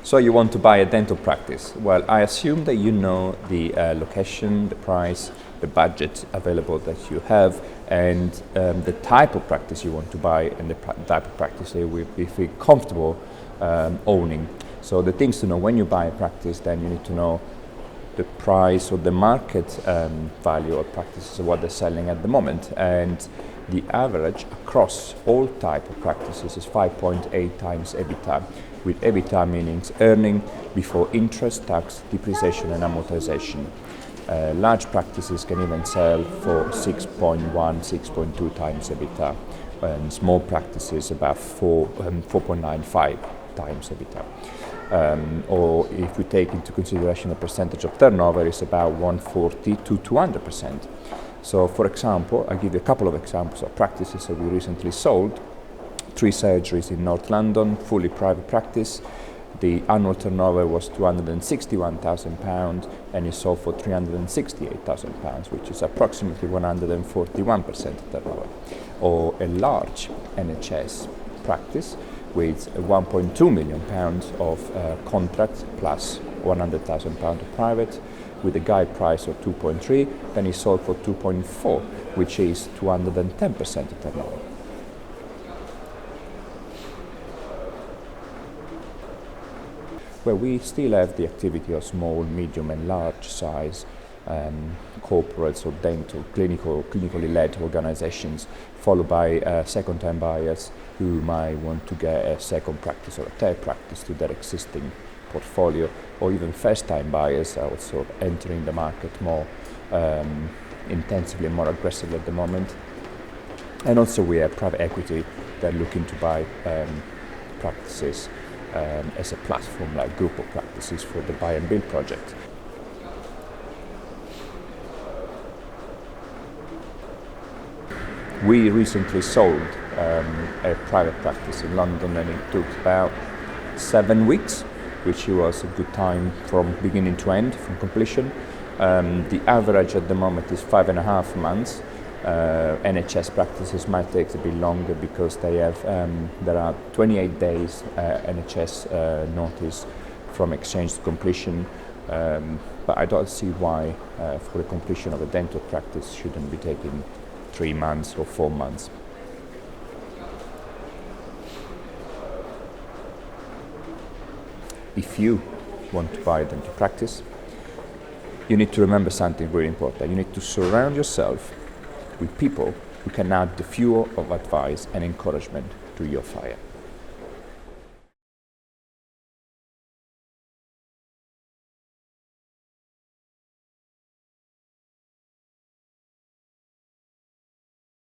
So you want to buy a dental practice. Well, I assume that you know the location, the price, the budget available that you have, and the type of practice you want to buy, and the type of practice that you will feel comfortable owning. So the things to know when you buy a practice, then you need to know the price or the market value of practices, what they're selling at the moment, and the average across all type of practices is 5.8 times EBITDA, with EBITDA meaning earning before interest, tax, depreciation and amortization. Large practices can even sell for 6.1, 6.2 times EBITDA, and small practices about 4.95 times EBITDA. Or if we take into consideration the percentage of turnover, it's about 140 to 200%. So for example, I'll give you a couple of examples of practices that we recently sold. 3 surgeries in North London, fully private practice. The annual turnover was £261,000 and it sold for £368,000, which is approximately 141% turnover. Or a large NHS practice with £1.2 million of contracts plus £100,000 of private, with a guide price of 2.3, then it sold for 2.4, which is 210% of turnover. Well, we still have the activity of small, medium and large size corporates or dental, clinically led organizations, followed by second-time buyers who might want to get a second practice or a third practice to their existing portfolio, or even first-time buyers are also entering the market more intensively and more aggressively at the moment. And also we have private equity that are looking to buy practices as a platform, like group of practices for the buy and build project. We recently sold a private practice in London, and it took about 7 weeks, which was a good time from beginning to end, from completion. The average at the moment is 5.5 months. NHS practices might take a bit longer because they have there are 28 days NHS notice from exchange to completion, but I don't see why for the completion of a dental practice shouldn't be taking 3 months or 4 months. If you want to buy a dental practice, you need to remember something very important. You need to surround yourself with people who can add the fuel of advice and encouragement to your fire.